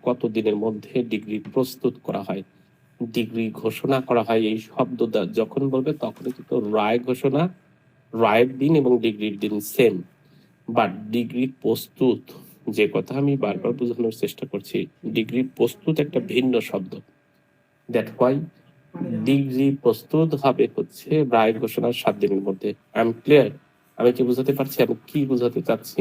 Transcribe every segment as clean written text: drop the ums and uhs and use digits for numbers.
কতদিনের মধ্যে ডিগ্রি প্রস্তুত করা হয়, ডিগ্রি ঘোষণা করা হয়, এই শব্দটা যখন বলবে তখনই কিন্তু রায় ঘোষণা, রায়ের দিন এবং ডিগ্রির দিন সেম। বাট ডিগ্রি প্রস্তুত, যে কথা আমি বারবার বোঝানোর চেষ্টা করছি, ডিগ্রি প্রস্তুত একটা ভিন্ন শব্দ। দ্যাট ওয়াই ডিগ্রি প্রস্তুত হবে হচ্ছে রায় ঘোষণার 7 দিনের মধ্যে। I am clear? আমি কি বুঝাতে পারছি আমি কি বুঝাতে চাচ্ছি?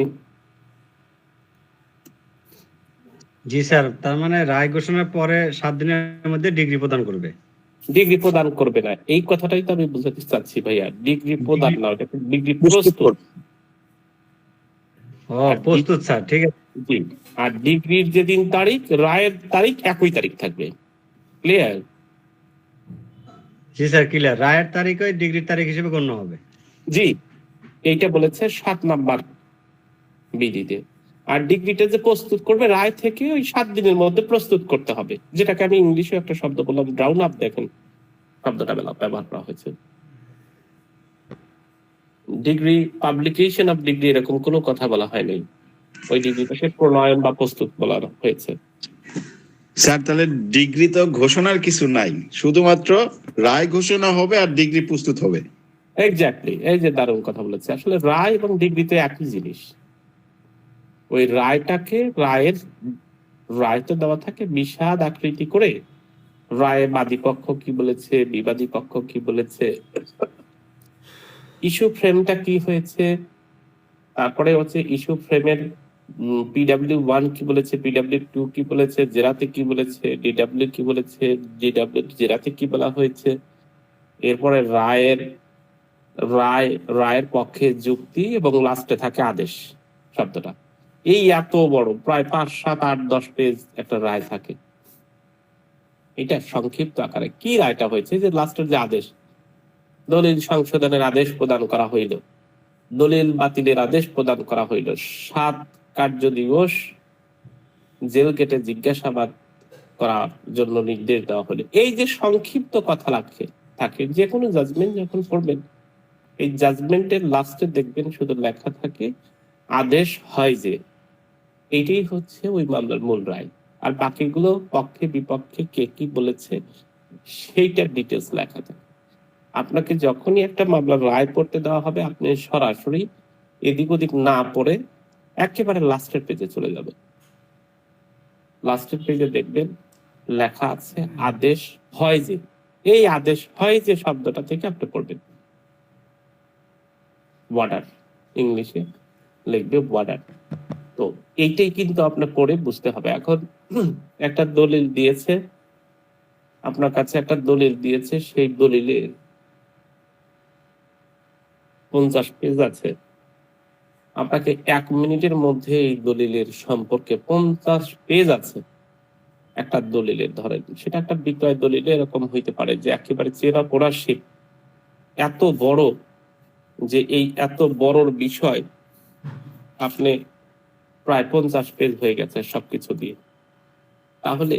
জি স্যার, তার মানে রায় ঘোষণার পরে 7 দিনের মধ্যে ডিগ্রি প্রদান করবে। ডিগ্রি প্রদান করবে না, এই কথাটাই তো আমি বুঝাতে চাচ্ছি ভাইয়া। ডিগ্রি প্রদান না, ওটা ডিগ্রি প্রস্তুত। প্রস্তুত স্যার, ঠিক আছে। জি, আর ডিগ্রির যেদিন তারিখ, রায়ের তারিখ একই তারিখ থাকবে। ক্লিয়ার? জি স্যার, ক্লিয়ার। রায়ের তারিখ ওই ডিগ্রির তারিখ হিসেবে গণ্য হবে। জি, এইটা বলেছে 7 নাম্বার বিধিতে। আর ডিগ্রিটা যে প্রস্তুত করবে রায় থেকে ওই 7 দিনের মধ্যে প্রস্তুত করতে হবে, যেটাকে আমি ইংলিশে একটা শব্দ বললাম ড্রাউন আপ। দেখেন শব্দটা ব্যবহার করা হয়েছে। ডিগ্রি পাবলিকেশন অফ ডিগ্রি এরকম কোনো কথা বলা হয়নি, ওই ডিগ্রিটাকে প্রণয়ন বা প্রস্তুত বলা হয়েছে। স্যার তাহলে ডিগ্রি তো ঘোষণার কিছু নাই, শুধুমাত্র রায় ঘোষণা হবে আর ডিগ্রি প্রস্তুত হবে। এক্স্যাক্টলি, এই যে দারুণ কথা বলেছে। আসলে রায় এবং ডিগ্রি তো একই জিনিস। ওই রায়টাকে, রায় তো দেওয়া থাকে বিষাদ আকৃতি করে। রায়ে বাদী পক্ষ কি বলেছে, বিবাদী পক্ষ কি বলেছে, ইস্যু ফ্রেমটা কি হয়েছে, তারপরে হচ্ছে ইস্যু ফ্রেমের PW1 কি বলেছে, PW2 কি বলেছে, জেরাতে কি বলেছে, DW কি বলেছে, DW জেরাতে কি বলা হয়েছে, এরপরে রায়ের পক্ষে যুক্তি এবং লাস্টে থাকে আদেশ শব্দটা। এই এত বড় প্রায় 5, 7, 8, 10 পেজ একটা রায় থাকে। এটা সংক্ষিপ্ত আকারে কি রায়টা হয়েছে, যে লাস্টের যে আদেশ, দলিল সংশোধনের আদেশ প্রদান করা হইল, দলিল বাতিলের আদেশ প্রদান করা হইল, 7 কার্য দিবস জেল গেটে জিজ্ঞাসাবাদ করার জন্য নির্দেশ দেওয়া হলো। এই যে সংক্ষিপ্ত কথা থাকে, যে কোনো জাজমেন্ট যখন পড়বেন, এই জাজমেন্টের লাস্টে দেখবেন শুধু লেখা থাকে আদেশ হয় যে। এইটাই হচ্ছে ওই মামলার মূল রায়। আর বাকিগুলো পক্ষে বিপক্ষে কে কি বলেছে সেইটার ডিটেলস লেখা থাকে। আপনাকে যখনই একটা মামলার রায় পড়তে দেওয়া হবে, আপনি সরাসরি এদিক ওদিক না পড়ে একেবারে লাস্টের পেজে চলে যাবেন। লাস্টের পেজে দেখবেন লেখা আছে আদেশ হয় যে। এই আদেশ হয় যে শব্দটা থেকে আপনি পড়বেন ওয়ার্ডার, ইংলিশে লিখবে ওয়ার্ডার। তো এইটাই কিন্তু আপনার পড়ে বুঝতে হবে। এখন একটা দলিল দিয়েছে আপনার কাছে, একটা দলিল দিয়েছে, সেই দলিলে 50 পেজ আছে। আপনাকে 1 মিনিটের মধ্যে এই দলিলের সম্পর্কে 50 পেজ আছে একটা দলিলের, ধরেন সেটা একটা বিক্রয় দলিলে এরকম হইতে পারে যে একেবারে চেরা পড়া শিট, এত বড়, যে এই এত বড় বিষয় আপনি প্রায় 50 পেজ হয়ে গেছে সবকিছু দিয়ে। তাহলে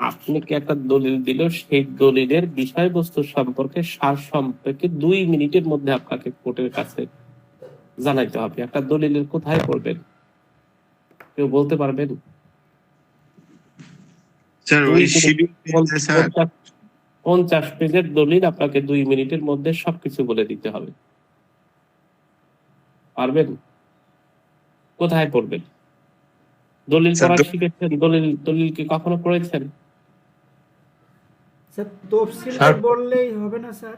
আপনাকে একটা দলিল দিল, সেই দলিলের বিষয়বস্তু সম্পর্কে সার সম্পর্কে 2 মিনিটের মধ্যে আপনাকে কোর্টের কাছে জানাইতে হবে। একটা দলিলের কোথায় পড়বেন কেউ বলতে পারবেন? স্যার ওই শিডিউল 50 পেজের দলিল আপনাকে 2 মিনিটের মধ্যে সবকিছু বলে দিতে হবে। পারবেন? কোথায় পড়বেন? দলিল পড়া শিখেছেন? দলিল কি কখনো পড়েছেন? স্যার তফসিল বললেই হবে না স্যার?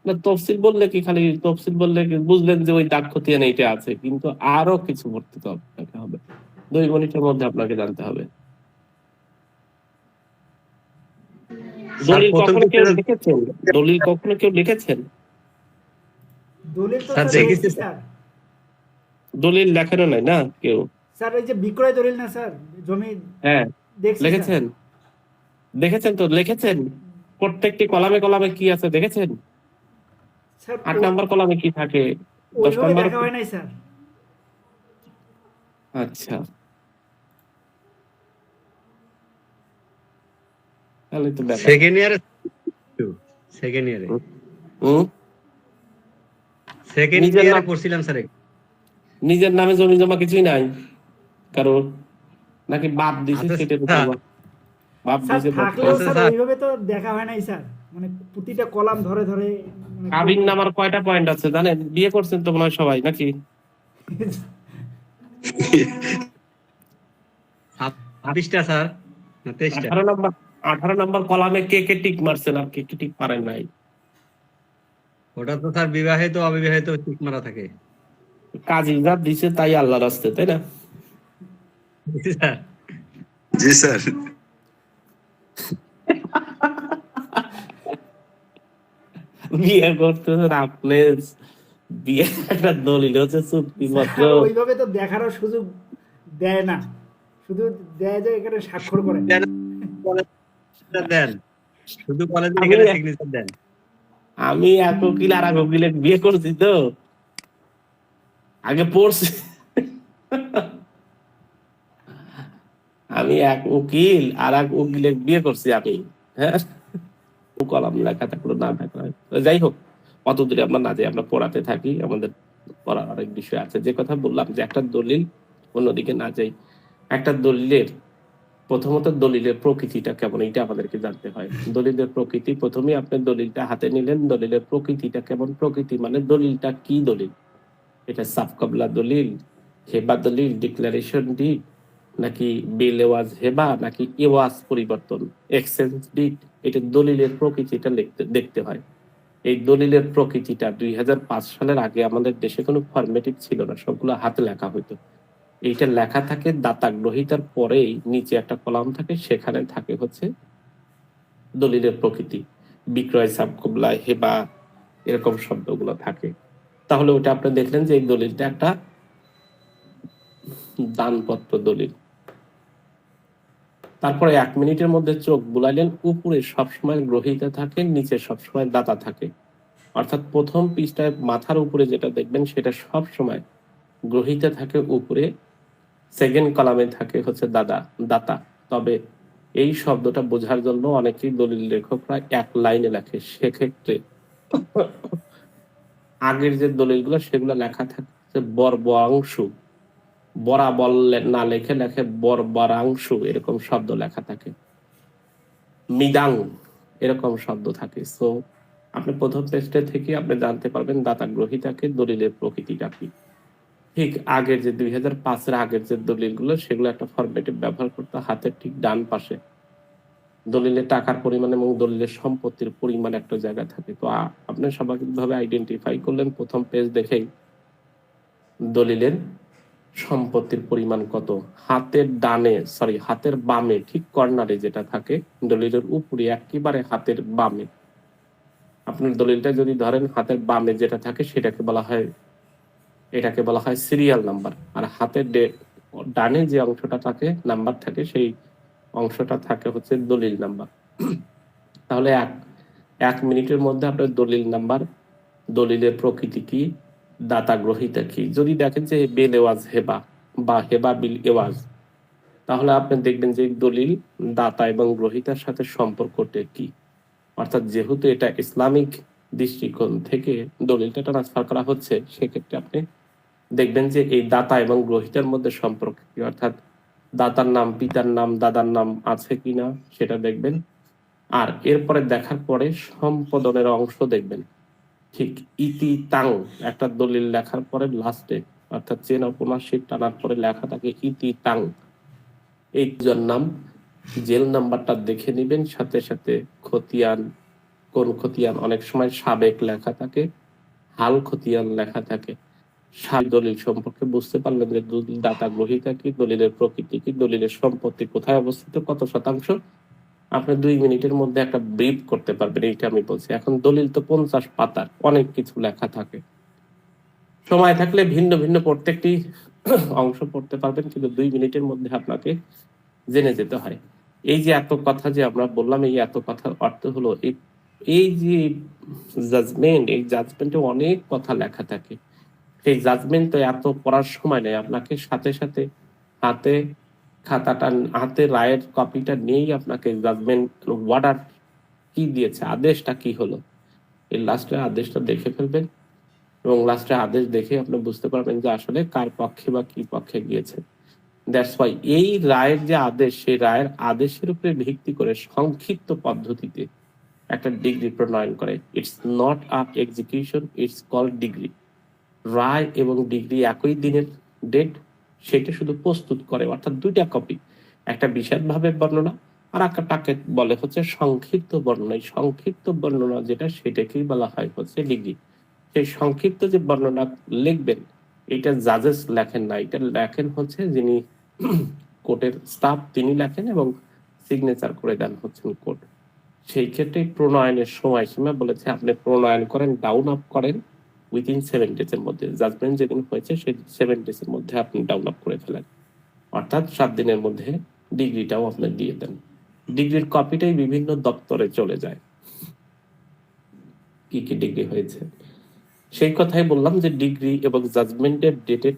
না, তফসিল বললে কি খালি তফসিল বললে কি বুঝলেন যে ওই দাগ খতিয়ান এইটা আছে, কিন্তু আরো কিছু ভর্তি হবে। 2 মিনিটের মধ্যে আপনাকে জানতে হবে। দলিল কখনো কেউ লিখেছেন? দলিল কখনো কেউ লিখেছেন? দলিল তো স্যার দেখেছি স্যার। দলিল লেখানো নাই না কেউ? স্যার এই যে বিক্রয় দলিল না স্যার, জমি। হ্যাঁ লিখেছেন, দেখেছেন তো লিখেছেন। প্রত্যেকটি কলামে কলামে কি আছে দেখেছেন? 8 নাম্বার কলামে কি থাকে, 10 নাম্বার দেখা হয় নাই স্যার। আচ্ছা, তাহলে তো ব্যাপার। সেকেন্ড ইয়ারে পড়ছিলাম স্যার। নিজের নামে জমি জমা কিছুই নাই কারোর, নাকি বাপ দিছে আচ্ছা, সেটার উপর স্যার। বাপ স্যার দিছে থাকলেও আচ্ছা, স্যার স্যার। ওইভাবে তো দেখা হয় নাই স্যার, মানে প্রতিটা কলাম ধরে ধরে মানে কাবিন নামার কয়টা পয়েন্ট আছে জানেন? বিয়ে করছেন তো মনে হয় সবাই নাকি? 26টা স্যার, না 23টা? 18 নম্বর কলামে কে কে টিক মারছেন আর কে কে টিক মারেন নাই? ওটা তো স্যার বিবাহিত অবিবাহিত টিক মারা থাকে। কাজী যা দিছে তাই আল্লাহর রাস্তে, তাই না? স্যার জি স্যার। বিয়ে করতেছেন আপনি, বিয়ে একটা দলিল হচ্ছে চুক্তিপত্র। স্যার ওইভাবে তো দেখারও সুযোগ দেয় না, শুধু দেয় যে এখানে স্বাক্ষর করেন। দেন, শুধু কলেজে আমি এখানে সিগনেচার দেন। আমি এক উকিল আর এক উকিলে বিয়ে করছি তো, আগে পড়ছি। আমি এক উকিল আর এক উকিলের বিয়ে করছি আমি। হ্যাঁ, কলাম লেখা থাকলো না থাকলো, তো যাই হোক, অত দূরে আমরা না যাই, আমরা পড়াতে থাকি, আমাদের পড়ার অনেক বিষয় আছে। যে কথা বললাম যে একটা দলিল, অন্যদিকে না যাই, একটা দলিলের প্রথমত দলিলের প্রকৃতিটা কেমন এটা আমাদেরকে জানতে হয়। দলিলের প্রকৃতি, প্রথমে আপনি দলিলটা হাতে নিলেন, দলিলের প্রকৃতিটা কেমন, প্রকৃতি মানে দলিলটা কি দলিল, এটা সাফকাবলা দলিল, হেবা দলিল, ডিক্লারেশন ডিড, নাকি বিল এওয়াজ হেবা, নাকি এওয়াজ পরিবর্তন এক্সচেঞ্জ ডিড, এটা দলিলের প্রকৃতিটা দেখতে হয়। এই দলিলের প্রকৃতিটা 2005 সালের আগে আমাদের দেশে কোনো ফরম্যাটিভ ছিল না, সবগুলো হাতে লেখা হইতো। এইটা লেখা থাকে দাতা গ্রহীতার পরেই নিচে একটা কলাম থাকে, সেখানে থাকে হচ্ছে দলিলের প্রকৃতি, বিক্রয়, সাবকবলা, হেবা, এরকম শব্দগুলো থাকে। তাহলে ওটা আপনি দেখলেন যে এই দলিলটা একটা দানপত্র দলিল। তারপরে 1 মিনিটের মধ্যে চোখ বুলাইলেন, উপরে সবসময় গ্রহীতা থাকে, নিচে সবসময় দাতা থাকে। অর্থাৎ প্রথম পৃষ্ঠায় মাথার উপরে যেটা দেখবেন সেটা সবসময় গ্রহীতা থাকে উপরে, সেকেন্ড কলামে থাকে হচ্ছে দাতা। তবে এই শব্দটা বোঝার জন্য অনেকেই দলিল লেখকরা এক লাইনে লেখে, সেক্ষেত্রে আগের যে দলিলগুলো সেগুলো লেখা থাকে বর্বরাংশু, বরাবর না লেখে লেখে বর্বরাংশু, এরকম শব্দ লেখা থাকে, মিদাং এরকম শব্দ থাকে। সো আপনি প্রথম পেজটা থেকে আপনি জানতে পারবেন দাতা গ্রহীতাকে, দলিলের প্রকৃতিটা কি। ঠিক আগের যে 2005-এর আগের যে দলিলগুলো সেগুলো একটা ফরম্যাটে ব্যবহার করতে, হাতের ঠিক ডান পাশে দলিলের টাকার পরিমাণ এবং দলিলের সম্পত্তির পরিমাণ একটা জায়গা থাকে। তো আপনি স্বাভাবিকভাবে আইডেন্টিফাই করলেন প্রথম পেজ দেখেই দলিলের সম্পত্তির পরিমাণ কত। হাতের ডানে, সরি হাতের বামে ঠিক কর্নারে যেটা থাকে দলিলের উপরে একেবারে হাতের বামে, আপনার দলিলটা যদি ধরেন হাতের বামে যেটা থাকে সেটাকে বলা হয়, এটাকে বলা হয় সিরিয়াল নাম্বার। আর হাতের ডানে যে অংশটা থাকে নাম্বার থাকে, সেই অংশটা থাকে হচ্ছে দলিল নাম্বার। তাহলে এক মিনিটের মধ্যে আপনার দলিল নাম্বার, দলিলের প্রকৃতি কি, দাতা গ্রহীতা কি। যদি দেখেন যে বিল এওয়াজ হেবা বা হেবা বিল এওয়াজ, তাহলে আপনি দেখবেন যে দলিল দাতা এবং গ্রহীতার সাথে সম্পর্কটা কি। অর্থাৎ যেহেতু এটা ইসলামিক দৃষ্টিকোণ থেকে দলিলটা ট্রান্সফার করা হচ্ছে, সেক্ষেত্রে আপনি দেখবেন যে এই দাতা এবং গ্রহীতার মধ্যে সম্পর্ক কি, অর্থাৎ দাতার নাম, পিতার নাম, দাদার নাম আছে কিনা সেটা দেখবেন। আর এরপরে দেখার পরে সম্পাদনের অংশ দেখবেন। ঠিক ইতি তাং, একটা দলিল লেখার পরে লাস্টে অর্থাৎ চেন অফ ওনারশিপ টানার পরে লেখা থাকে ইতি তাং, এই দুজন নাম, জেল নাম্বারটা দেখে নিবেন। সাথে সাথে খতিয়ান, কোন খতিয়ান, অনেক সময় সাবেক লেখা থাকে, হাল খতিয়ান লেখা থাকে। দলিল সম্পর্কে বুঝতে পারলেন যে দলিল দাতা গ্রহীতা কি, দলিলের প্রকৃতি কি, দলিলের সম্পত্তি কোথায় অবস্থিত, কত শতাংশ, আপনি 2 মিনিটের মধ্যে একটা ব্রিফ করতে পারবেন। এইটা আমি বলছি। এখন দলিল তো 50 পাতার, অনেক কিছু লেখা থাকে, সময় থাকলে ভিন্ন ভিন্ন প্রত্যেকটি অংশ পড়তে পারবেন, কিন্তু 2 মিনিটের মধ্যে আপনাকে জেনে যেতে হয়। এই যে এত কথা যে আমরা বললাম, এই এত কথার অর্থ হলো এই যে জাজমেন্ট, এই জাজমেন্টে অনেক কথা লেখা থাকে। সেই জাজমেন্ট তো এত পড়ার সময় নেই, আপনাকে সাথে সাথে হাতে খাতাটা, হাতে রায়ের কপিটা নিয়েই আপনাকে জাজমেন্ট ওয়ার্ডার কি দিয়েছে, আদেশটা কি হলো, এই লাস্টে আদেশটা দেখে ফেলবেন, এবং লাস্টে আদেশ দেখে আপনি বুঝতে পারবেন যে আসলে কার পক্ষে বা কি পক্ষে গিয়েছে। দ্যাটস ওয়াই এই রায়ের যে আদেশ, সেই রায়ের আদেশের উপরে ভিত্তি করে সংক্ষিপ্ত পদ্ধতিতে একটা ডিগ্রি প্রণয়ন করে। It's not a execution, it's called decree. রায় এবং ডিগ্রি একই দিনের ডেট, সেটা শুধু প্রস্তুত করে, অর্থাৎ দুইটা কপি, একটা বিশদভাবে বর্ণনা আর একটাকে বলে হচ্ছে সংক্ষিপ্ত বর্ণনা। এই সংক্ষিপ্ত বর্ণনা যেটা, সেটাকেই বলা হয় হচ্ছে ডিগ্রি। সেই সংক্ষিপ্ত যে বর্ণনা লিখবেন, এটা জাজেস লেখেন না, এটা লেখেন হচ্ছে যিনি কোর্টের স্টাফ, তিনি লেখেন এবং সিগনেচার করে দেন হচ্ছেন কোর্ট। সেই ক্ষেত্রে প্রণয়নের সময়সীমা বলেছে আপনি প্রণয়ন করেন, ডাউন আপ করেন উইদিন 7 ডেজ এর মধ্যে। জাজমেন্ট যেদিন হয়েছে সেই 7 ডেজ এর মধ্যে আপনি ডাউন আপ করে ফেলেন, অর্থাৎ 7 দিনের মধ্যে ডিগ্রিটাও আপনি দিয়ে দেন। ডিগ্রির কপিটাই বিভিন্ন দপ্তরে চলে যায়। কি কি ডিগ্রি হয়েছে সেই কথাই বললাম যে ডিগ্রি এবং জাজমেন্টের ডেটের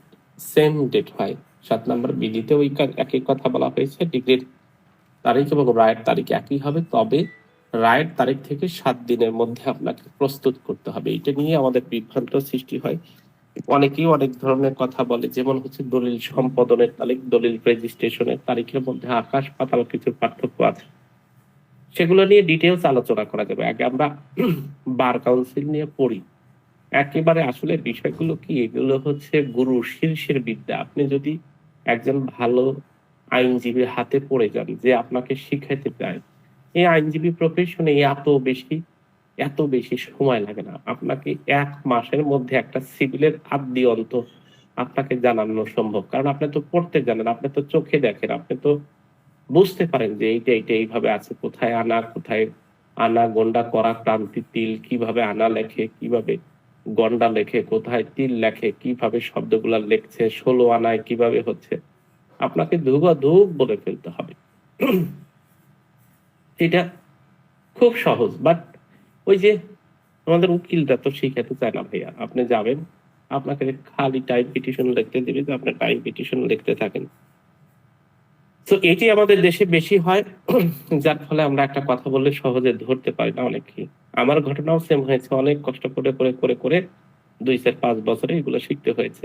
সেম ডেট হয়। 7 নম্বর বিধিতে ওই একই কথা বলা হয়েছে, ডিগ্রির তারিখ এবং রায়ের তারিখ একই হবে, তবে রায়ের তারিখ থেকে 7 দিনের মধ্যে আপনাকে প্রস্তুত করতে হবে। এটা নিয়ে আমাদের বিভ্রান্ত সৃষ্টি হয়। অনেকেই অনেক ধরনের কথা বলে, যেমন হচ্ছে দলিল সম্পাদনের তারিখ, দলিল রেজিস্ট্রেশনের তারিখের মধ্যে আকাশ পাতাল কিছু পার্থক্য আছে। সেগুলো নিয়ে ডিটেলস আলোচনা করা যাবে। আগে আমরা বার কাউন্সিল নিয়ে পড়ি। একেবারে আসলে বিষয়গুলো কি, এগুলো হচ্ছে গুরু শীর্ষের বিদ্যা। আপনি যদি একজন ভালো আইনজীবীর হাতে পড়ে যান, যে আপনাকে শিখাইতে চায়, এই আইনজীবী প্রফেশনে এত বেশি সময় লাগে না। আপনাকে 1 মাসের মধ্যে একটা সিভিলের আদ্য অন্ত আপনাকে জানানো সম্ভব, কারণ আপনি তো পড়তে জানেন, আপনি তো চোখে দেখেন, আপনি তো বুঝতে পারেন যে এইটা এইভাবে আছে, কোথায় আনা, কোথায় আনা, গন্ডা, করা, ক্রান্তি, তিল, কিভাবে আনা লেখে, কিভাবে গন্ডা লেখে, কোথায় তিল লেখে, কিভাবে শব্দগুলা লেখছে, 16 আনায় কিভাবে হচ্ছে, আপনাকে ধুপ বলে ফেলতে হবে। এটা খুব সহজ, বাট ওই যে আমাদের উকিলরা তো শিখাতে চায় না ভাইয়া। আপনি যাবেন, আপনাকে খালি টাইম পিটিশন লিখতে দিবে, যে আপনি টাইম পিটিশন লিখতে থাকেন। তো এটি আমাদের দেশে বেশি হয়, যার ফলে আমরা একটা কথা বললে সহজে ধরতে পারি না অনেকেই। আমার ঘটনাও সেম হয়েছে, অনেক কষ্ট করে করে করে করে 2-4-5 বছরে এগুলো শিখতে হয়েছে।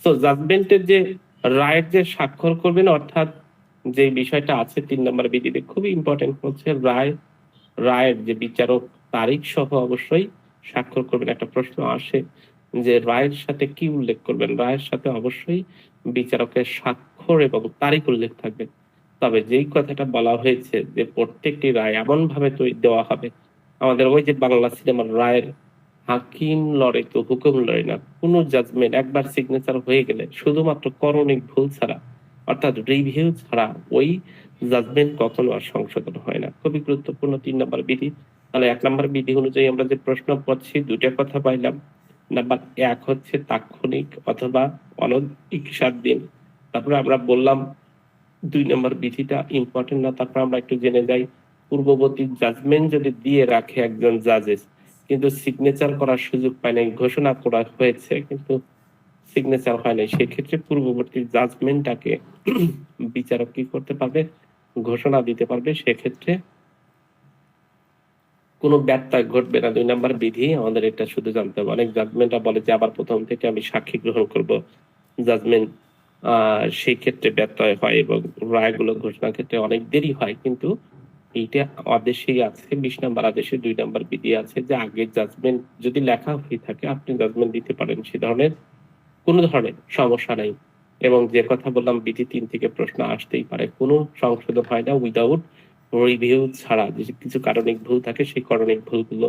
তো জাজমেন্টের যে রায়ের যে স্বাক্ষর করবেন, অর্থাৎ যে বিষয়টা আছে 3 নম্বর বিধিতে খুবই ইম্পর্টেন্ট হচ্ছে রায়ের যে বিচারক তারিখ সহ অবশ্যই স্বাক্ষর করবেন। একটা প্রশ্ন আসে যে রায়ের সাথে কি উল্লেখ করবেন? রায়ের সাথে অবশ্যই বিচারকের স্বাক্ষর এবং তারিখ উল্লেখ থাকবে। তবে যেই কথাটা বলা হয়েছে যে প্রত্যেকটি রায় এমন ভাবে দেওয়া হবে, আমাদের ওই যে বাংলা সিনেমার রায়ের হাকিম লড়ে তো হুকুম লড়ে না, কোন জাজমেন্ট একবার সিগনেচার হয়ে গেলে শুধুমাত্র করণিক ভুল ছাড়া, অর্থাৎ রিভিউ ছাড়া, ওই জাজমেন্ট কখনো আর সংশোধন হয় না। খুবই গুরুত্বপূর্ণ 3 নম্বর বিধি। তাহলে 1 নম্বর বিধি অনুযায়ী আমরা যে প্রশ্ন পাচ্ছি, 2টা কথা পাইলাম। নাম্বার 1 হচ্ছে তাৎক্ষণিক অথবা অনধিক 7 দিন। তারপরে আমরা বললাম 2 নম্বর বিধিটা ইম্পর্টেন্ট না, তারপর আমরা একটু জেনে যাই পূর্ববর্তী জাজমেন্ট যদি দিয়ে রাখে একজন জাজেস, কিন্তু সিগনেচার করার সুযোগ পায় নাই, ঘোষণা করা হয়েছে কিন্তু সিগনেচার হয় নাই, সেক্ষেত্রে পূর্ববর্তী জাজমেন্টটাকে বিচারক কি করতে পারবে? ঘোষণা দিতে পারবে। সেক্ষেত্রে কোনো ব্যত্যয় ঘটবে না। 2 নম্বর বিধি আমাদের এটা শুধু জানতে হবে। অনেক জাজমেন্টরা বলে যে আবার প্রথম থেকে আমি সাক্ষী গ্রহণ করব, জাজমেন্ট সেই ক্ষেত্রে ব্যত্যয় হয় এবং রায়গুলো ঘোষণার ক্ষেত্রে অনেক দেরি হয়। কিন্তু এইটা আদেশেই আছে, 20 নম্বর আদেশে 2 নম্বর বিধি আছে যে আগে জাজমেন্ট যদি লেখা হয়ে থাকে আপনি জাজমেন্ট দিতে পারেন, সে ধরনের কোনো ধরনের সমস্যা নাই। এবং যে কথা বললাম বিধি 3 থেকে প্রশ্ন আসতেই পারে, কোনো সংশোধন হয় না উইদাউট রিভিউ ছাড়া। যে কিছু কারণিক ভুল থাকে, সেই কারণিক ভুলগুলো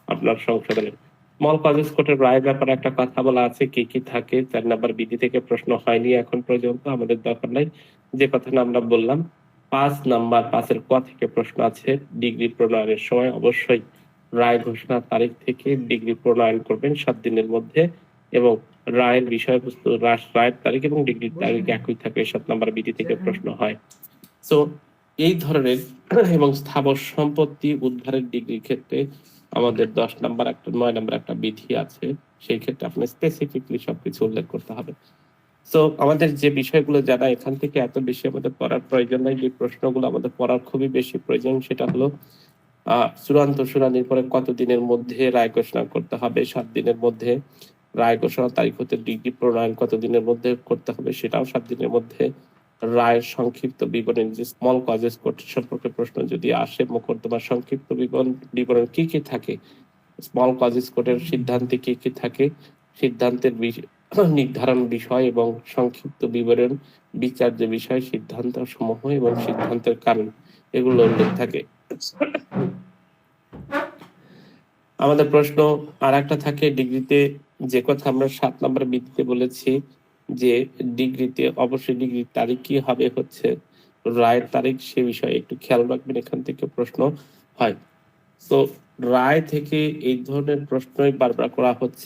আপনার সংশোধনের। স্মল কজেস কোর্টের রায়ের ব্যাপারে একটা কথা বলা আছে, কি কি থাকে। 4 নম্বর বিধি থেকে প্রশ্ন হয়নি এখন পর্যন্ত, আমাদের দরকার নাই। যে কথাটা আমরা বললাম 5 নম্বর 5-এর ক থেকে প্রশ্ন আছে, ডিগ্রি প্রণয়নের সময় অবশ্যই রায় ঘোষণার তারিখ থেকে ডিগ্রি প্রণয়ন করবেন 7 দিনের মধ্যে, এবং রায়ের বিষয়বস্তু, রায়ের তারিখ এবং ডিগ্রির তারিখ একই থাকবে। 7 নম্বর বিধি থেকে প্রশ্ন হয়। সো এই ধরনের এবং স্থাবর সম্পত্তি উদ্ধারের ডিগ্রির ক্ষেত্রে আমাদের 10 নম্বর একটা 9 নম্বর একটা বিধি আছে, সেই ক্ষেত্রে আপনার স্পেসিফিকলি সবকিছু উল্লেখ করতে হবে। সো আমাদের যে বিষয়গুলো জানা, এখান থেকে এত বেশি আমাদের পড়ার প্রয়োজন নাই। যে প্রশ্নগুলো আমাদের পড়ার খুবই বেশি প্রয়োজন সেটা হলো চূড়ান্ত শুনানির পরে কত দিনের মধ্যে রায় ঘোষণা করতে হবে? 7 দিনের মধ্যে। রায় ঘোষণার তারিখ হতে ডিগ্রি প্রণয়ন কত দিনের মধ্যে করতে হবে? সেটাও 7 দিনের মধ্যে। রায়ের সংক্ষিপ্ত বিবরণ, যে স্মল কজেস কোর্ট সম্পর্কে প্রশ্ন যদি আসে, মোকদ্দমার সংক্ষিপ্ত বিবরণ কি কি থাকে, স্মল কজেস কোর্টের সিদ্ধান্তে কি কি থাকে, সিদ্ধান্তের নির্ধারণ বিষয় এবং সংক্ষিপ্ত বিবরণ, বিচার্য বিষয়, সিদ্ধান্ত সমূহ এবং সিদ্ধান্তের কারণ, এগুলো উল্লেখ থাকে। আমাদের প্রশ্ন আর একটা থাকে ডিগ্রিতে, যে কথা আমরা 7 নম্বর ভিত্তিতে বলেছি যে ডিগ্রিতে অবশ্যই ডিগ্রির তারিখ কি হবে হচ্ছে রায়ের তারিখ, সে বিষয়ে একটু খেয়াল রাখবেন, এখান থেকে প্রশ্ন হয়। তো রায় থেকে এই ধরনের প্রশ্নই বারবার করা হচ্ছে।